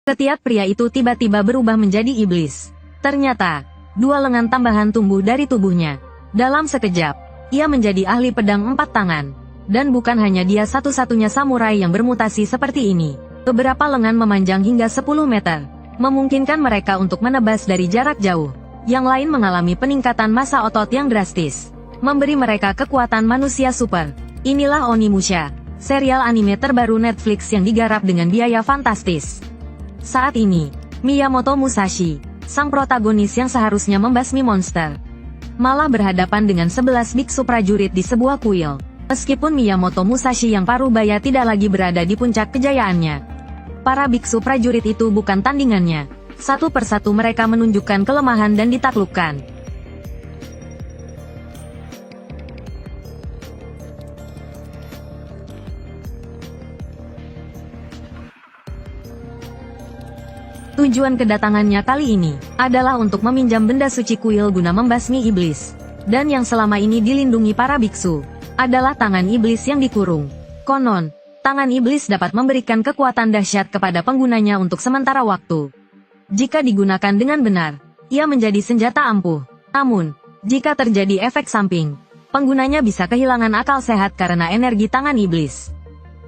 Ketiak pria itu tiba-tiba berubah menjadi iblis. Ternyata, 2 lengan tambahan tumbuh dari tubuhnya. Dalam sekejap, ia menjadi ahli pedang 4 tangan. Dan bukan hanya dia satu-satunya samurai yang bermutasi seperti ini. Beberapa lengan memanjang hingga 10 meter, memungkinkan mereka untuk menebas dari jarak jauh. Yang lain mengalami peningkatan massa otot yang drastis, memberi mereka kekuatan manusia super. Inilah Onimusha, serial anime terbaru Netflix yang digarap dengan biaya fantastis. Saat ini, Miyamoto Musashi, sang protagonis yang seharusnya membasmi monster, malah berhadapan dengan 11 biksu prajurit di sebuah kuil. Meskipun Miyamoto Musashi yang parubaya tidak lagi berada di puncak kejayaannya, para biksu prajurit itu bukan tandingannya. Satu persatu mereka menunjukkan kelemahan dan ditaklukkan. Tujuan kedatangannya kali ini adalah untuk meminjam benda suci kuil guna membasmi iblis. Dan yang selama ini dilindungi para biksu adalah tangan iblis yang dikurung. Konon, tangan iblis dapat memberikan kekuatan dahsyat kepada penggunanya untuk sementara waktu. Jika digunakan dengan benar, ia menjadi senjata ampuh. Namun, jika terjadi efek samping, penggunanya bisa kehilangan akal sehat karena energi tangan iblis.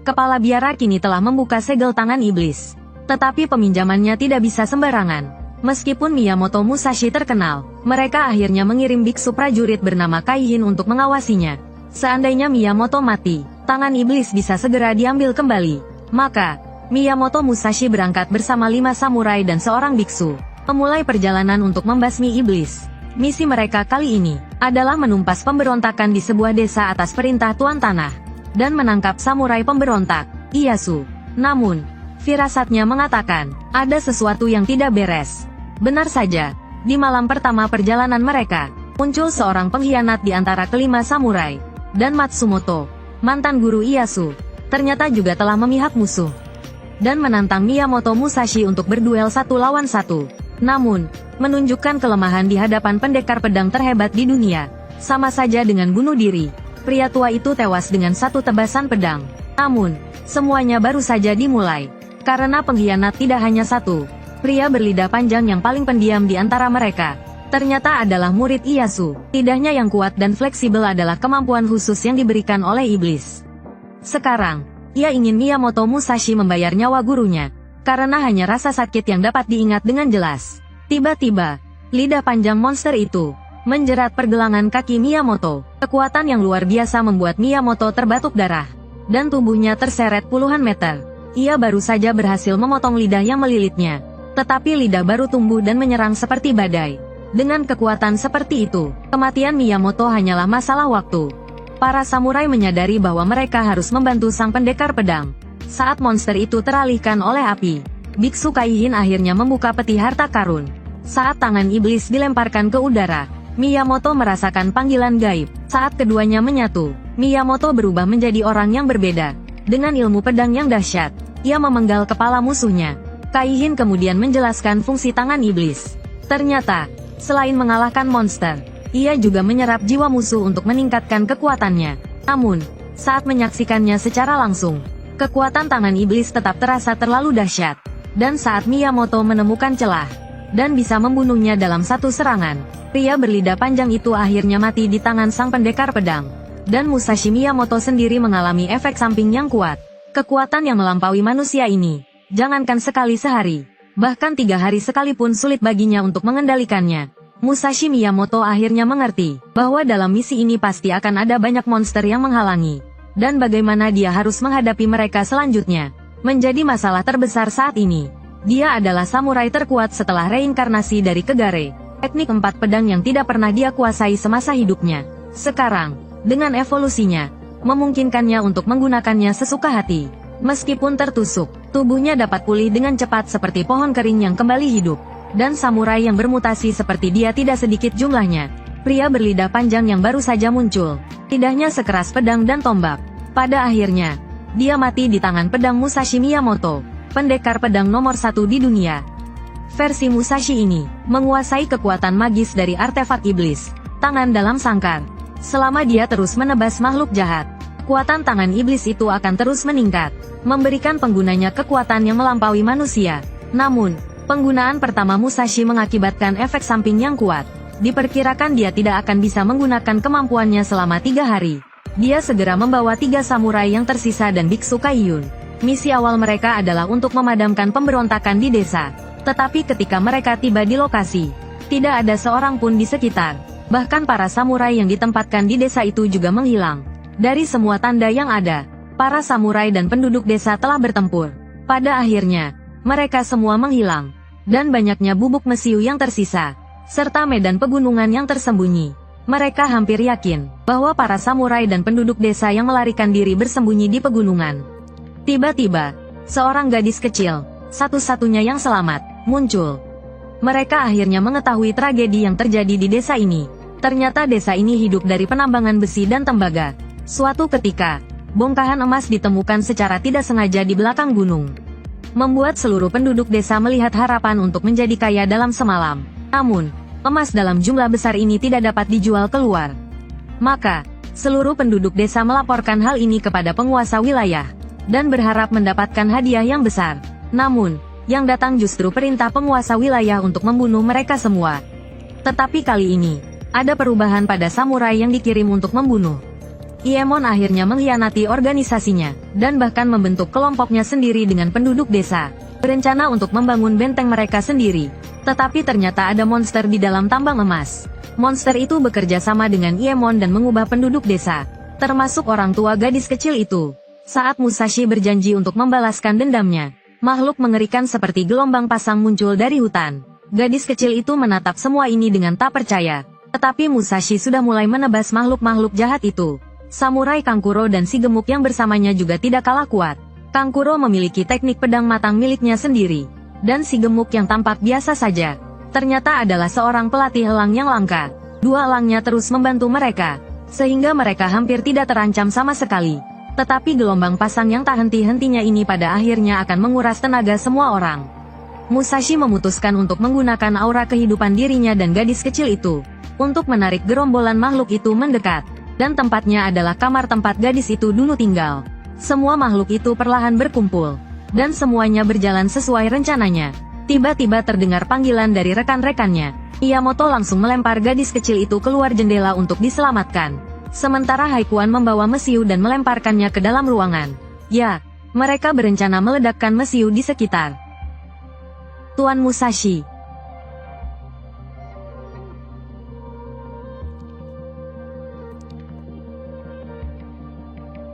Kepala biara kini telah membuka segel tangan iblis. Tetapi peminjamannya tidak bisa sembarangan. Meskipun Miyamoto Musashi terkenal, mereka akhirnya mengirim biksu prajurit bernama Kaihin untuk mengawasinya. Seandainya Miyamoto mati, tangan iblis bisa segera diambil kembali. Maka, Miyamoto Musashi berangkat bersama 5 samurai dan seorang biksu, memulai perjalanan untuk membasmi iblis. Misi mereka kali ini adalah menumpas pemberontakan di sebuah desa atas perintah Tuan Tanah, dan menangkap samurai pemberontak, Ieyasu. Namun, firasatnya mengatakan, ada sesuatu yang tidak beres. Benar saja, di malam pertama perjalanan mereka, muncul seorang pengkhianat di antara kelima samurai. Dan Matsumoto, mantan guru Ieyasu, ternyata juga telah memihak musuh dan menantang Miyamoto Musashi untuk berduel 1 lawan 1. Namun, menunjukkan kelemahan di hadapan pendekar pedang terhebat di dunia, sama saja dengan bunuh diri. Pria tua itu tewas dengan 1 tebasan pedang. Namun, semuanya baru saja dimulai. Karena pengkhianat tidak hanya 1. Pria berlidah panjang yang paling pendiam di antara mereka ternyata adalah murid Ieyasu. Lidahnya yang kuat dan fleksibel adalah kemampuan khusus yang diberikan oleh iblis. Sekarang, ia ingin Miyamoto Musashi membayar nyawa gurunya, karena hanya rasa sakit yang dapat diingat dengan jelas. Tiba-tiba, lidah panjang monster itu menjerat pergelangan kaki Miyamoto. Kekuatan yang luar biasa membuat Miyamoto terbatuk darah, dan tubuhnya terseret puluhan meter. Ia baru saja berhasil memotong lidah yang melilitnya, tetapi lidah baru tumbuh dan menyerang seperti badai. Dengan kekuatan seperti itu, kematian Miyamoto hanyalah masalah waktu. Para samurai menyadari bahwa mereka harus membantu sang pendekar pedang. Saat monster itu teralihkan oleh api, biksu Kaihin akhirnya membuka peti harta karun. Saat tangan iblis dilemparkan ke udara, Miyamoto merasakan panggilan gaib. Saat keduanya menyatu, Miyamoto berubah menjadi orang yang berbeda. Dengan ilmu pedang yang dahsyat, ia memenggal kepala musuhnya. Kaihin kemudian menjelaskan fungsi tangan iblis. Ternyata, selain mengalahkan monster, ia juga menyerap jiwa musuh untuk meningkatkan kekuatannya. Namun, saat menyaksikannya secara langsung, kekuatan tangan iblis tetap terasa terlalu dahsyat. Dan saat Miyamoto menemukan celah dan bisa membunuhnya dalam 1 serangan, pria berlidah panjang itu akhirnya mati di tangan sang pendekar pedang. Dan Musashi Miyamoto sendiri mengalami efek samping yang kuat. Kekuatan yang melampaui manusia ini, jangankan sekali sehari, bahkan 3 hari sekalipun sulit baginya untuk mengendalikannya. Musashi Miyamoto akhirnya mengerti bahwa dalam misi ini pasti akan ada banyak monster yang menghalangi, dan bagaimana dia harus menghadapi mereka selanjutnya menjadi masalah terbesar saat ini. Dia adalah samurai terkuat setelah reinkarnasi dari Kegare, teknik 4 pedang yang tidak pernah dia kuasai semasa hidupnya. Sekarang, dengan evolusinya, memungkinkannya untuk menggunakannya sesuka hati. Meskipun tertusuk, tubuhnya dapat pulih dengan cepat seperti pohon kering yang kembali hidup. Dan samurai yang bermutasi seperti dia tidak sedikit jumlahnya. Pria berlidah panjang yang baru saja muncul, lidahnya sekeras pedang dan tombak. Pada akhirnya, dia mati di tangan pedang Musashi Miyamoto, pendekar pedang nomor 1 di dunia. Versi Musashi ini menguasai kekuatan magis dari artefak iblis, tangan dalam sangkar. Selama dia terus menebas makhluk jahat, kekuatan tangan iblis itu akan terus meningkat, memberikan penggunanya kekuatan yang melampaui manusia. Namun, penggunaan pertama Musashi mengakibatkan efek samping yang kuat. Diperkirakan dia tidak akan bisa menggunakan kemampuannya selama 3 hari. Dia segera membawa 3 samurai yang tersisa dan Biksu Kaiyun. Misi awal mereka adalah untuk memadamkan pemberontakan di desa. Tetapi ketika mereka tiba di lokasi, tidak ada seorang pun di sekitar. Bahkan para samurai yang ditempatkan di desa itu juga menghilang. Dari semua tanda yang ada, para samurai dan penduduk desa telah bertempur. Pada akhirnya, mereka semua menghilang. Dan banyaknya bubuk mesiu yang tersisa, serta medan pegunungan yang tersembunyi. Mereka hampir yakin bahwa para samurai dan penduduk desa yang melarikan diri bersembunyi di pegunungan. Tiba-tiba, seorang gadis kecil, satu-satunya yang selamat, muncul. Mereka akhirnya mengetahui tragedi yang terjadi di desa ini. Ternyata desa ini hidup dari penambangan besi dan tembaga. Suatu ketika, bongkahan emas ditemukan secara tidak sengaja di belakang gunung, membuat seluruh penduduk desa melihat harapan untuk menjadi kaya dalam semalam. Namun, emas dalam jumlah besar ini tidak dapat dijual keluar. Maka, seluruh penduduk desa melaporkan hal ini kepada penguasa wilayah, dan berharap mendapatkan hadiah yang besar. Namun, yang datang justru perintah penguasa wilayah untuk membunuh mereka semua. Tetapi kali ini, ada perubahan pada samurai yang dikirim untuk membunuh. Iemon akhirnya mengkhianati organisasinya, dan bahkan membentuk kelompoknya sendiri dengan penduduk desa, berencana untuk membangun benteng mereka sendiri. Tetapi ternyata ada monster di dalam tambang emas. Monster itu bekerja sama dengan Iemon dan mengubah penduduk desa, termasuk orang tua gadis kecil itu. Saat Musashi berjanji untuk membalaskan dendamnya, makhluk mengerikan seperti gelombang pasang muncul dari hutan. Gadis kecil itu menatap semua ini dengan tak percaya. Tetapi Musashi sudah mulai menebas makhluk-makhluk jahat itu. Samurai Kankuro dan si gemuk yang bersamanya juga tidak kalah kuat. Kankuro memiliki teknik pedang matang miliknya sendiri. Dan si gemuk yang tampak biasa saja, ternyata adalah seorang pelatih elang yang langka. 2 elangnya terus membantu mereka, sehingga mereka hampir tidak terancam sama sekali. Tetapi gelombang pasang yang tak henti-hentinya ini pada akhirnya akan menguras tenaga semua orang. Musashi memutuskan untuk menggunakan aura kehidupan dirinya dan gadis kecil itu, untuk menarik gerombolan makhluk itu mendekat. Dan tempatnya adalah kamar tempat gadis itu dulu tinggal. Semua makhluk itu perlahan berkumpul, dan semuanya berjalan sesuai rencananya. Tiba-tiba terdengar panggilan dari rekan-rekannya. Miyamoto langsung melempar gadis kecil itu keluar jendela untuk diselamatkan. Sementara Haikuan membawa mesiu dan melemparkannya ke dalam ruangan. Ya, mereka berencana meledakkan mesiu di sekitar. Tuan Musashi.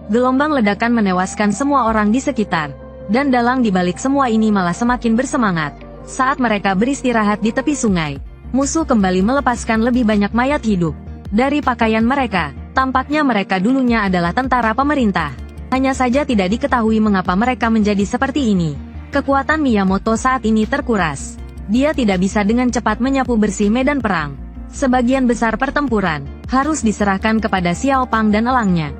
Gelombang ledakan menewaskan semua orang di sekitar. Dan dalang di balik semua ini malah semakin bersemangat. Saat mereka beristirahat di tepi sungai, musuh kembali melepaskan lebih banyak mayat hidup. Dari pakaian mereka, tampaknya mereka dulunya adalah tentara pemerintah. Hanya saja tidak diketahui mengapa mereka menjadi seperti ini. Kekuatan Miyamoto saat ini terkuras. Dia tidak bisa dengan cepat menyapu bersih medan perang. Sebagian besar pertempuran harus diserahkan kepada Xiao Pang dan elangnya.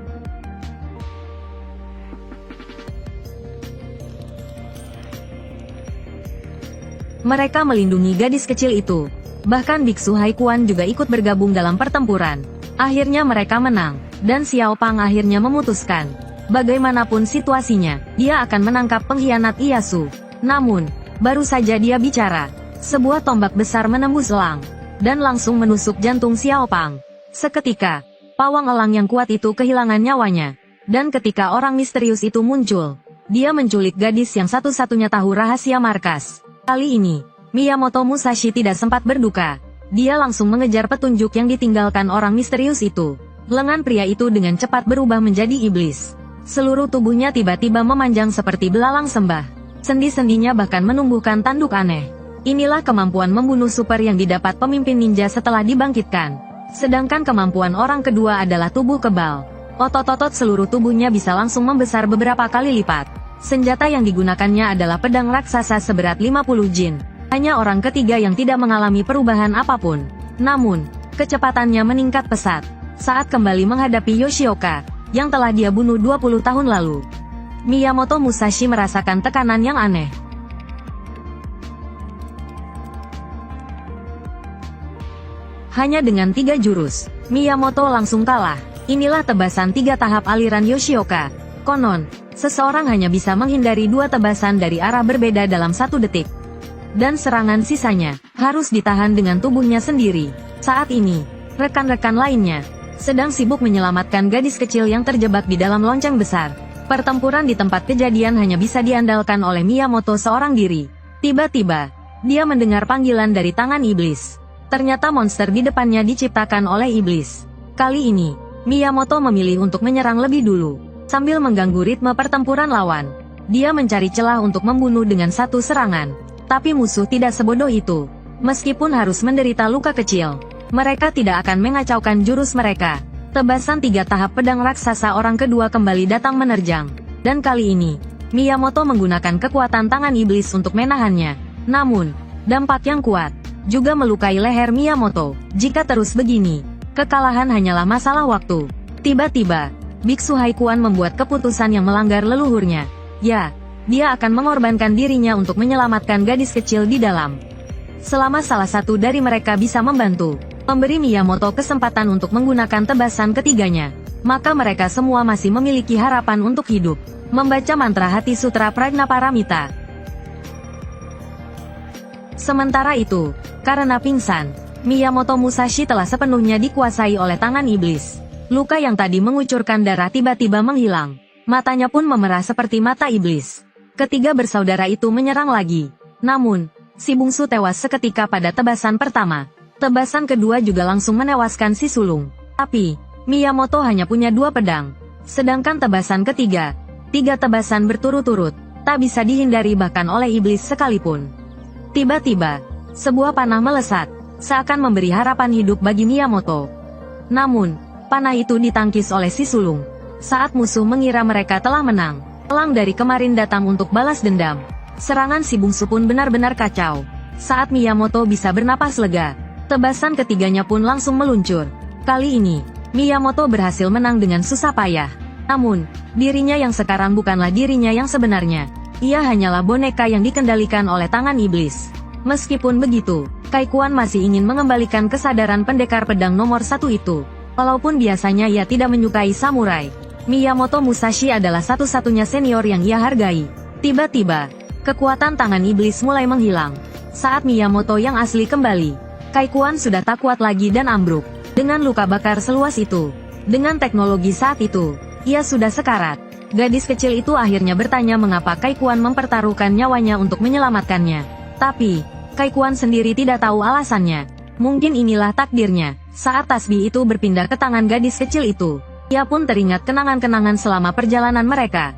Mereka melindungi gadis kecil itu. Bahkan Biksu Haikuan juga ikut bergabung dalam pertempuran. Akhirnya mereka menang, dan Xiao Pang akhirnya memutuskan, bagaimanapun situasinya, dia akan menangkap pengkhianat Ieyasu. Namun, baru saja dia bicara, sebuah tombak besar menembus elang, dan langsung menusuk jantung Xiao Pang. Seketika, pawang elang yang kuat itu kehilangan nyawanya. Dan ketika orang misterius itu muncul, dia menculik gadis yang satu-satunya tahu rahasia markas. Kali ini, Miyamoto Musashi tidak sempat berduka. Dia langsung mengejar petunjuk yang ditinggalkan orang misterius itu. Lengan pria itu dengan cepat berubah menjadi iblis. Seluruh tubuhnya tiba-tiba memanjang seperti belalang sembah. Sendi-sendinya bahkan menumbuhkan tanduk aneh. Inilah kemampuan membunuh super yang didapat pemimpin ninja setelah dibangkitkan. Sedangkan kemampuan orang kedua adalah tubuh kebal. Otot-otot seluruh tubuhnya bisa langsung membesar beberapa kali lipat. Senjata yang digunakannya adalah pedang raksasa seberat 50 jin. Hanya orang ketiga yang tidak mengalami perubahan apapun. Namun, kecepatannya meningkat pesat saat kembali menghadapi Yoshioka, yang telah dia bunuh 20 tahun lalu. Miyamoto Musashi merasakan tekanan yang aneh. Hanya dengan 3 jurus, Miyamoto langsung kalah. Inilah tebasan 3 tahap aliran Yoshioka. Konon, seseorang hanya bisa menghindari 2 tebasan dari arah berbeda dalam 1 detik. dan serangan sisanya harus ditahan dengan tubuhnya sendiri. Saat ini, rekan-rekan lainnya sedang sibuk menyelamatkan gadis kecil yang terjebak di dalam lonceng besar. Pertempuran di tempat kejadian hanya bisa diandalkan oleh Miyamoto seorang diri. Tiba-tiba, dia mendengar panggilan dari tangan iblis. Ternyata monster di depannya diciptakan oleh iblis. Kali ini, Miyamoto memilih untuk menyerang lebih dulu. Sambil mengganggu ritme pertempuran lawan, dia mencari celah untuk membunuh dengan satu serangan. Tapi musuh tidak sebodoh itu. Meskipun harus menderita luka kecil, mereka tidak akan mengacaukan jurus mereka. Tebasan 3 tahap pedang raksasa orang kedua kembali datang menerjang. Dan kali ini, Miyamoto menggunakan kekuatan tangan iblis untuk menahannya. Namun, dampak yang kuat juga melukai leher Miyamoto. Jika terus begini, kekalahan hanyalah masalah waktu. Tiba-tiba, Biksu Haikuan membuat keputusan yang melanggar leluhurnya. Ya, dia akan mengorbankan dirinya untuk menyelamatkan gadis kecil di dalam. Selama salah satu dari mereka bisa membantu, memberi Miyamoto kesempatan untuk menggunakan tebasan ketiganya, maka mereka semua masih memiliki harapan untuk hidup. Membaca mantra hati sutra Prajnaparamita. Sementara itu, karena pingsan, Miyamoto Musashi telah sepenuhnya dikuasai oleh tangan iblis. Luka yang tadi mengucurkan darah tiba-tiba menghilang. Matanya pun memerah seperti mata iblis. Ketiga bersaudara itu menyerang lagi. Namun, si bungsu tewas seketika pada tebasan pertama. Tebasan kedua juga langsung menewaskan si sulung. Tapi, Miyamoto hanya punya 2 pedang. Sedangkan tebasan ketiga, 3 tebasan berturut-turut, tak bisa dihindari bahkan oleh iblis sekalipun. Tiba-tiba, sebuah panah melesat, seakan memberi harapan hidup bagi Miyamoto. Namun, panah itu ditangkis oleh si sulung. Saat musuh mengira mereka telah menang, elang dari kemarin datang untuk balas dendam. Serangan si bungsu pun benar-benar kacau. Saat Miyamoto bisa bernapas lega, tebasan ketiganya pun langsung meluncur. Kali ini, Miyamoto berhasil menang dengan susah payah. Namun, dirinya yang sekarang bukanlah dirinya yang sebenarnya. Ia hanyalah boneka yang dikendalikan oleh tangan iblis. Meskipun begitu, Kaikuan masih ingin mengembalikan kesadaran pendekar pedang nomor 1 itu. Walaupun biasanya ia tidak menyukai samurai, Miyamoto Musashi adalah satu-satunya senior yang ia hargai. Tiba-tiba, kekuatan tangan iblis mulai menghilang. Saat Miyamoto yang asli kembali, Kaikuan sudah tak kuat lagi dan ambruk. Dengan luka bakar seluas itu, dengan teknologi saat itu, ia sudah sekarat. Gadis kecil itu akhirnya bertanya mengapa Kaikuan mempertaruhkan nyawanya untuk menyelamatkannya. Tapi, Kaikuan sendiri tidak tahu alasannya. Mungkin inilah takdirnya. Saat tasbih itu berpindah ke tangan gadis kecil itu, ia pun teringat kenangan-kenangan selama perjalanan mereka.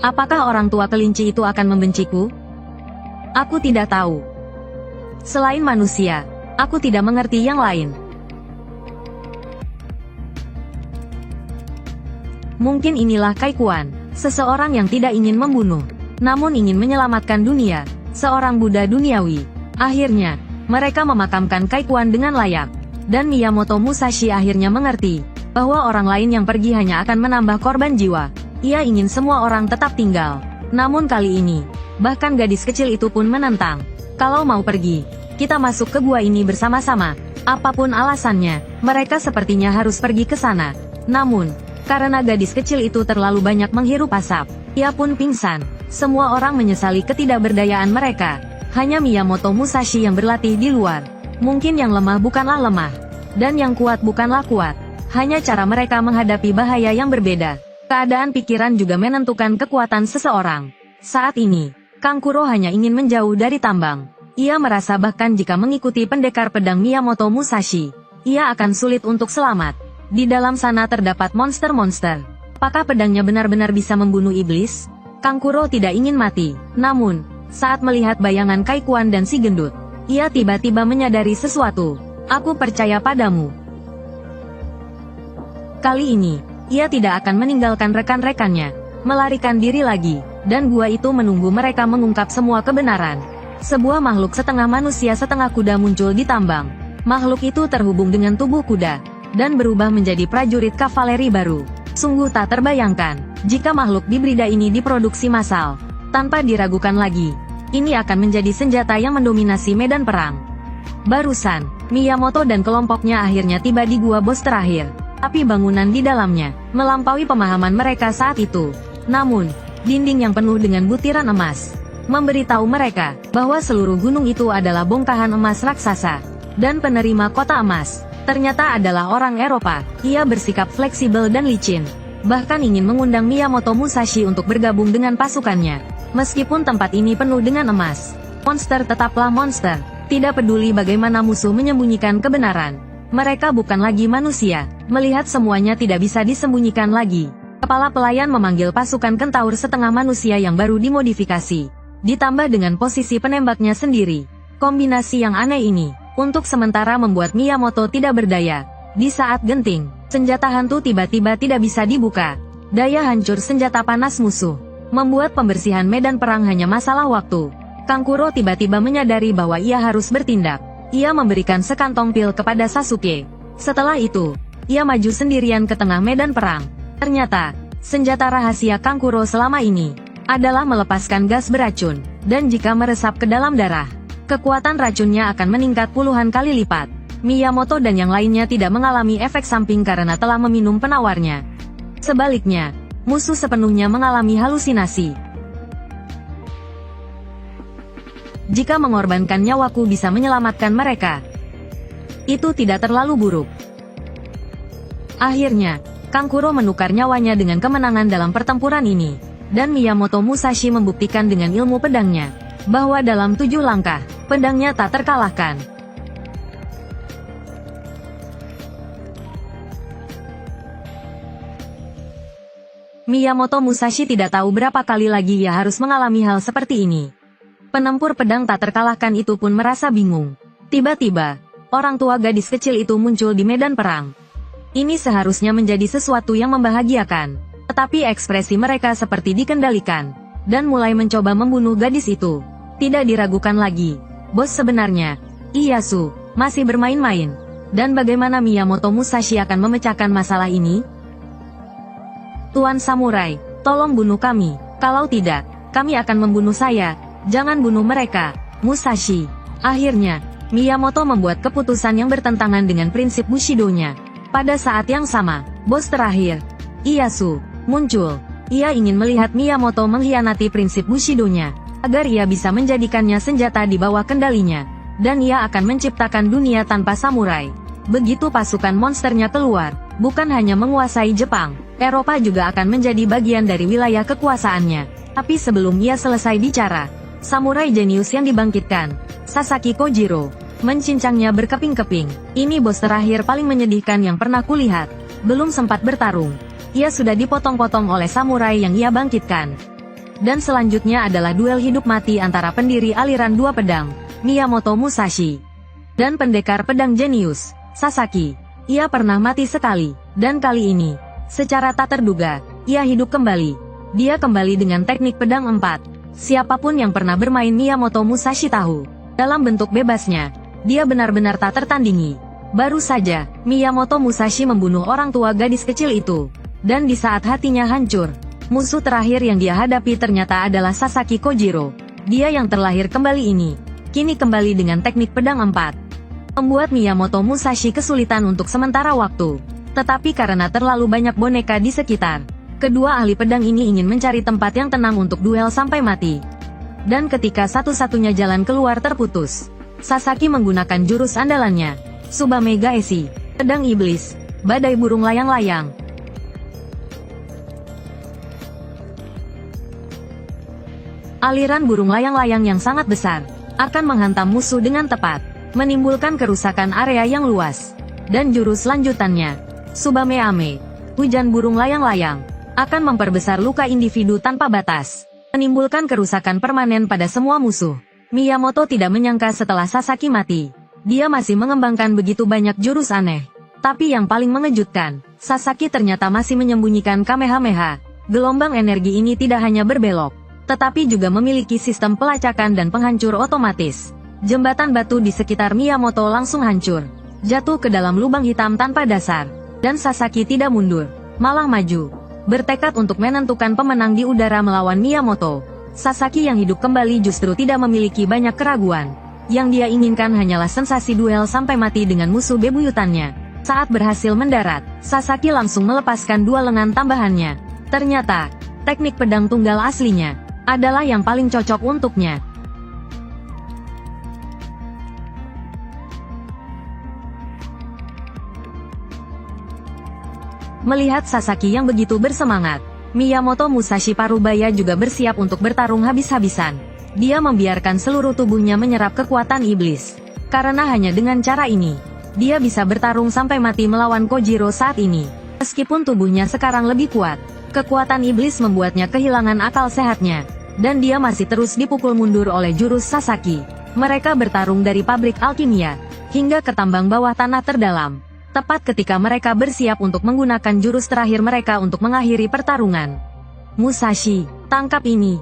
Apakah orang tua kelinci itu akan membenciku? Aku tidak tahu. Selain manusia, aku tidak mengerti yang lain. Mungkin inilah Kaikuan, seseorang yang tidak ingin membunuh, namun ingin menyelamatkan dunia. Seorang Buddha duniawi. Akhirnya, mereka memakamkan Kaikuan dengan layak. Dan Miyamoto Musashi akhirnya mengerti bahwa orang lain yang pergi hanya akan menambah korban jiwa. Ia ingin semua orang tetap tinggal. Namun kali ini, bahkan gadis kecil itu pun menentang. Kalau mau pergi, kita masuk ke gua ini bersama-sama. Apapun alasannya, mereka sepertinya harus pergi ke sana. Namun, karena gadis kecil itu terlalu banyak menghirup asap, ia pun pingsan. Semua orang menyesali ketidakberdayaan mereka. Hanya Miyamoto Musashi yang berlatih di luar. Mungkin yang lemah bukanlah lemah, dan yang kuat bukanlah kuat. Hanya cara mereka menghadapi bahaya yang berbeda. Keadaan pikiran juga menentukan kekuatan seseorang. Saat ini, Kangkuro hanya ingin menjauh dari tambang. Ia merasa bahkan jika mengikuti pendekar pedang Miyamoto Musashi, ia akan sulit untuk selamat. Di dalam sana terdapat monster-monster. Apakah pedangnya benar-benar bisa membunuh iblis? Kangkuro tidak ingin mati. Namun, saat melihat bayangan Kaikuan dan si gendut, ia tiba-tiba menyadari sesuatu. Aku percaya padamu. Kali ini, ia tidak akan meninggalkan rekan-rekannya, melarikan diri lagi, dan gua itu menunggu mereka mengungkap semua kebenaran. Sebuah makhluk setengah manusia setengah kuda muncul di tambang. Makhluk itu terhubung dengan tubuh kuda, dan berubah menjadi prajurit kavaleri baru. Sungguh tak terbayangkan, jika makhluk hibrida ini diproduksi massal. Tanpa diragukan lagi, ini akan menjadi senjata yang mendominasi medan perang. Barusan, Miyamoto dan kelompoknya akhirnya tiba di gua bos terakhir. Tapi bangunan di dalamnya melampaui pemahaman mereka saat itu. Namun, dinding yang penuh dengan butiran emas, memberitahu mereka bahwa seluruh gunung itu adalah bongkahan emas raksasa, dan penerima kota emas ternyata adalah orang Eropa. Ia bersikap fleksibel dan licin, bahkan ingin mengundang Miyamoto Musashi untuk bergabung dengan pasukannya. Meskipun tempat ini penuh dengan emas, monster tetaplah monster, tidak peduli bagaimana musuh menyembunyikan kebenaran. Mereka bukan lagi manusia. Melihat semuanya tidak bisa disembunyikan lagi, kepala pelayan memanggil pasukan kentaur setengah manusia yang baru dimodifikasi, ditambah dengan posisi penembaknya sendiri. Kombinasi yang aneh ini untuk sementara membuat Miyamoto tidak berdaya. Di saat genting, senjata hantu tiba-tiba tidak bisa dibuka. Daya hancur senjata panas musuh membuat pembersihan medan perang hanya masalah waktu. Kankuro tiba-tiba menyadari bahwa ia harus bertindak. Ia memberikan sekantong pil kepada Sasuke. Setelah itu, ia maju sendirian ke tengah medan perang. Ternyata, senjata rahasia Kankuro selama ini adalah melepaskan gas beracun, dan jika meresap ke dalam darah, kekuatan racunnya akan meningkat puluhan kali lipat. Miyamoto dan yang lainnya tidak mengalami efek samping karena telah meminum penawarnya. Sebaliknya, musuh sepenuhnya mengalami halusinasi. Jika mengorbankan nyawaku bisa menyelamatkan mereka, itu tidak terlalu buruk. Akhirnya, Kankuro menukar nyawanya dengan kemenangan dalam pertempuran ini, dan Miyamoto Musashi membuktikan dengan ilmu pedangnya bahwa dalam 7 langkah, pedangnya tak terkalahkan. Miyamoto Musashi tidak tahu berapa kali lagi ia harus mengalami hal seperti ini. Penempur pedang tak terkalahkan itu pun merasa bingung. Tiba-tiba, orang tua gadis kecil itu muncul di medan perang. Ini seharusnya menjadi sesuatu yang membahagiakan, tetapi ekspresi mereka seperti dikendalikan, dan mulai mencoba membunuh gadis itu. Tidak diragukan lagi, bos sebenarnya, Ieyasu, masih bermain-main. Dan bagaimana Miyamoto Musashi akan memecahkan masalah ini? Tuan Samurai, tolong bunuh kami. Kalau tidak, kami akan membunuh saya. Jangan bunuh mereka, Musashi. Akhirnya, Miyamoto membuat keputusan yang bertentangan dengan prinsip Bushido-nya. Pada saat yang sama, bos terakhir, Ieyasu, muncul. Ia ingin melihat Miyamoto mengkhianati prinsip Bushido-nya, agar ia bisa menjadikannya senjata di bawah kendalinya, dan ia akan menciptakan dunia tanpa samurai. Begitu pasukan monsternya keluar, bukan hanya menguasai Jepang, Eropa juga akan menjadi bagian dari wilayah kekuasaannya. Tapi sebelum ia selesai bicara, samurai jenius yang dibangkitkan, Sasaki Kojiro, mencincangnya berkeping-keping. Ini bos terakhir paling menyedihkan yang pernah kulihat. Belum sempat bertarung, ia sudah dipotong-potong oleh samurai yang ia bangkitkan. Dan selanjutnya adalah duel hidup mati antara pendiri aliran 2 pedang, Miyamoto Musashi, dan pendekar pedang jenius, Sasaki. Ia pernah mati sekali, dan kali ini, secara tak terduga, ia hidup kembali. Dia kembali dengan teknik pedang 4. Siapapun yang pernah bermain Miyamoto Musashi tahu, dalam bentuk bebasnya, dia benar-benar tak tertandingi. Baru saja, Miyamoto Musashi membunuh orang tua gadis kecil itu. Dan di saat hatinya hancur, musuh terakhir yang dia hadapi ternyata adalah Sasaki Kojiro. Dia yang terlahir kembali ini, kini kembali dengan teknik pedang 4. Membuat Miyamoto Musashi kesulitan untuk sementara waktu. Tetapi karena terlalu banyak boneka di sekitar, kedua ahli pedang ini ingin mencari tempat yang tenang untuk duel sampai mati. Dan ketika satu-satunya jalan keluar terputus, Sasaki menggunakan jurus andalannya, Tsubame Gaeshi, pedang iblis, badai burung layang-layang. Aliran burung layang-layang yang sangat besar akan menghantam musuh dengan tepat, menimbulkan kerusakan area yang luas. Dan jurus lanjutannya, Tsubame Ame, hujan burung layang-layang, akan memperbesar luka individu tanpa batas, menimbulkan kerusakan permanen pada semua musuh. Miyamoto tidak menyangka setelah Sasaki mati, dia masih mengembangkan begitu banyak jurus aneh. Tapi yang paling mengejutkan, Sasaki ternyata masih menyembunyikan Kamehameha. Gelombang energi ini tidak hanya berbelok, tetapi juga memiliki sistem pelacakan dan penghancur otomatis. Jembatan batu di sekitar Miyamoto langsung hancur, jatuh ke dalam lubang hitam tanpa dasar. Dan Sasaki tidak mundur, malah maju, bertekad untuk menentukan pemenang di udara melawan Miyamoto. Sasaki yang hidup kembali justru tidak memiliki banyak keraguan. Yang dia inginkan hanyalah sensasi duel sampai mati dengan musuh bebuyutannya. Saat berhasil mendarat, Sasaki langsung melepaskan 2 lengan tambahannya. Ternyata, teknik pedang tunggal aslinya adalah yang paling cocok untuknya. Melihat Sasaki yang begitu bersemangat, Miyamoto Musashi Parubaya juga bersiap untuk bertarung habis-habisan. Dia membiarkan seluruh tubuhnya menyerap kekuatan iblis. Karena hanya dengan cara ini, dia bisa bertarung sampai mati melawan Kojiro saat ini. Meskipun tubuhnya sekarang lebih kuat, kekuatan iblis membuatnya kehilangan akal sehatnya. Dan dia masih terus dipukul mundur oleh jurus Sasaki. Mereka bertarung dari pabrik alkimia hingga ke tambang bawah tanah terdalam. Tepat ketika mereka bersiap untuk menggunakan jurus terakhir mereka untuk mengakhiri pertarungan. Musashi, tangkap ini.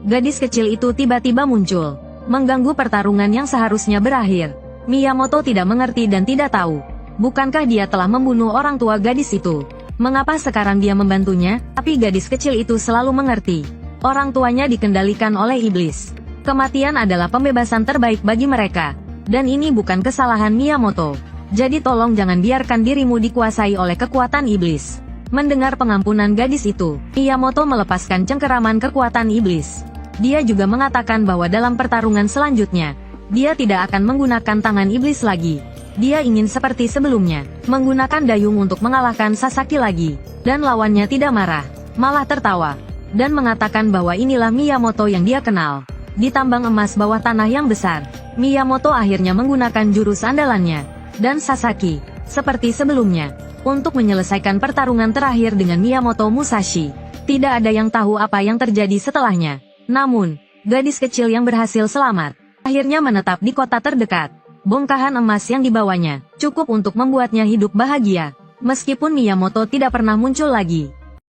Gadis kecil itu tiba-tiba muncul, mengganggu pertarungan yang seharusnya berakhir. Miyamoto tidak mengerti dan tidak tahu. Bukankah dia telah membunuh orang tua gadis itu? Mengapa sekarang dia membantunya? Tapi gadis kecil itu selalu mengerti. Orang tuanya dikendalikan oleh iblis. Kematian adalah pembebasan terbaik bagi mereka. Dan ini bukan kesalahan Miyamoto. Jadi tolong jangan biarkan dirimu dikuasai oleh kekuatan iblis. Mendengar pengampunan gadis itu, Miyamoto melepaskan cengkeraman kekuatan iblis. Dia juga mengatakan bahwa dalam pertarungan selanjutnya, dia tidak akan menggunakan tangan iblis lagi. Dia ingin seperti sebelumnya, menggunakan dayung untuk mengalahkan Sasaki lagi. Dan lawannya tidak marah, malah tertawa. Dan mengatakan bahwa inilah Miyamoto yang dia kenal. Di tambang emas bawah tanah yang besar, Miyamoto akhirnya menggunakan jurus andalannya. Dan Sasaki, seperti sebelumnya, untuk menyelesaikan pertarungan terakhir dengan Miyamoto Musashi. Tidak ada yang tahu apa yang terjadi setelahnya. Namun, gadis kecil yang berhasil selamat, akhirnya menetap di kota terdekat. Bongkahan emas yang dibawanya, cukup untuk membuatnya hidup bahagia. Meskipun Miyamoto tidak pernah muncul lagi.